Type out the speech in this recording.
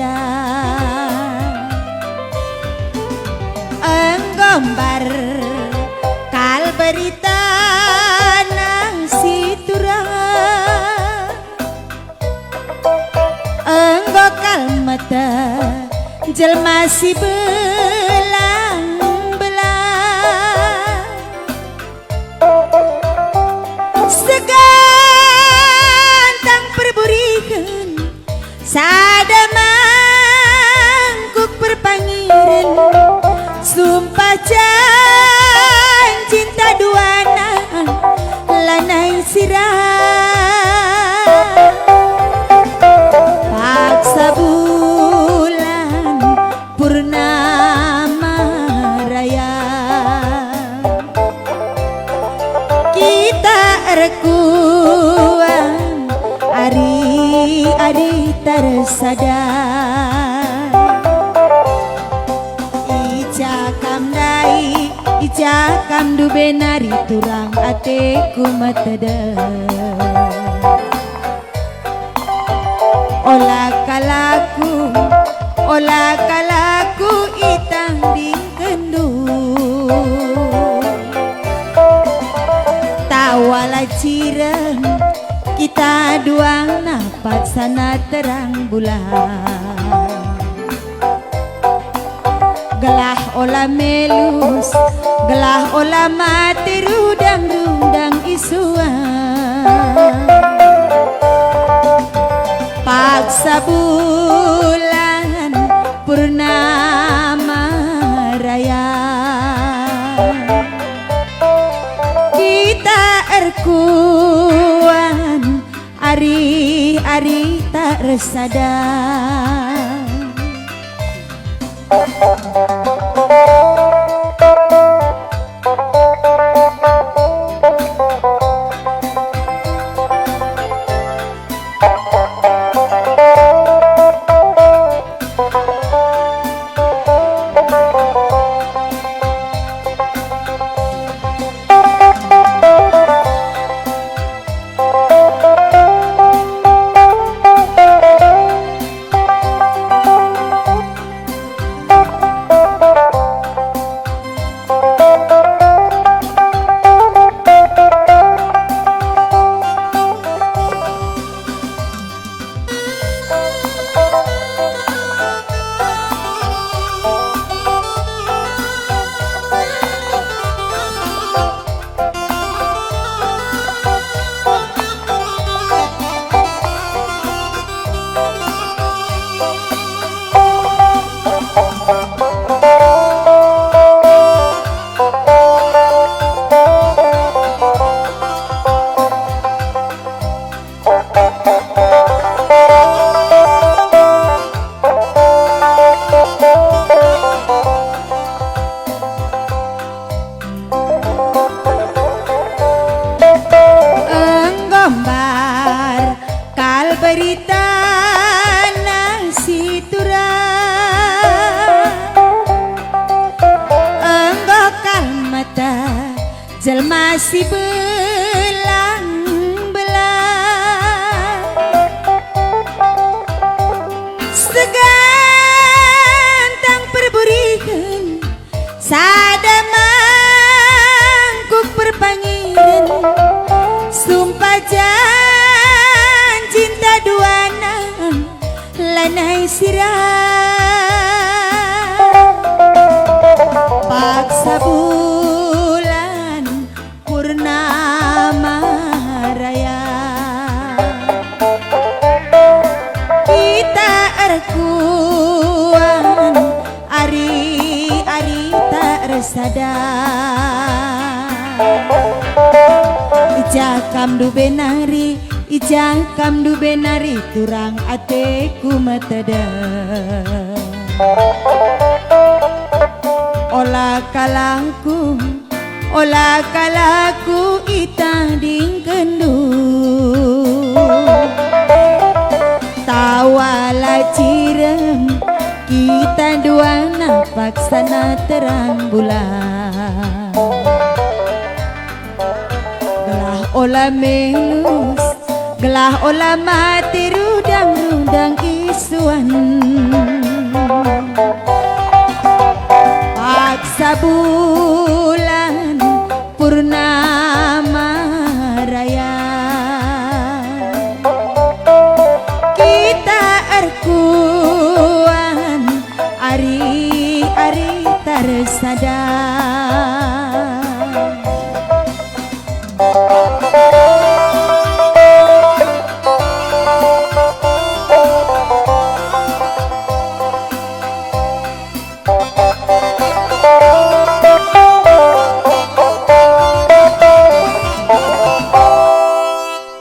sadar enggambar kal berita nang siturang enggokal mata jelma si belang-belang segantang perburikan sada mangkuk perpangiran sumpah cinta duana lanai sirah paksa bulan purnama raya kita rekuan ari tersadar Icakam du benari turang ateku matada olah kalaku itang dingkendu tawala cireng kita duang napat sana terang bulan gelah olah melus gelah olah mati rudang isuan paksa bulan purnama raya kita erkuan ari tak resadar berita nang siturang enggokal mata jelma si belang-belang segantang perburikan sada mangkuk perpangiran sumpah cinta duana lanai sirah paksa bulan purnama raya kita erkuan ari tak resadar Ijakam du benari turang ateku matada olah kalaku itang dingkendu tawala cirem kita dua napak sana terang bulan olah melus gelah olah mati rudang suan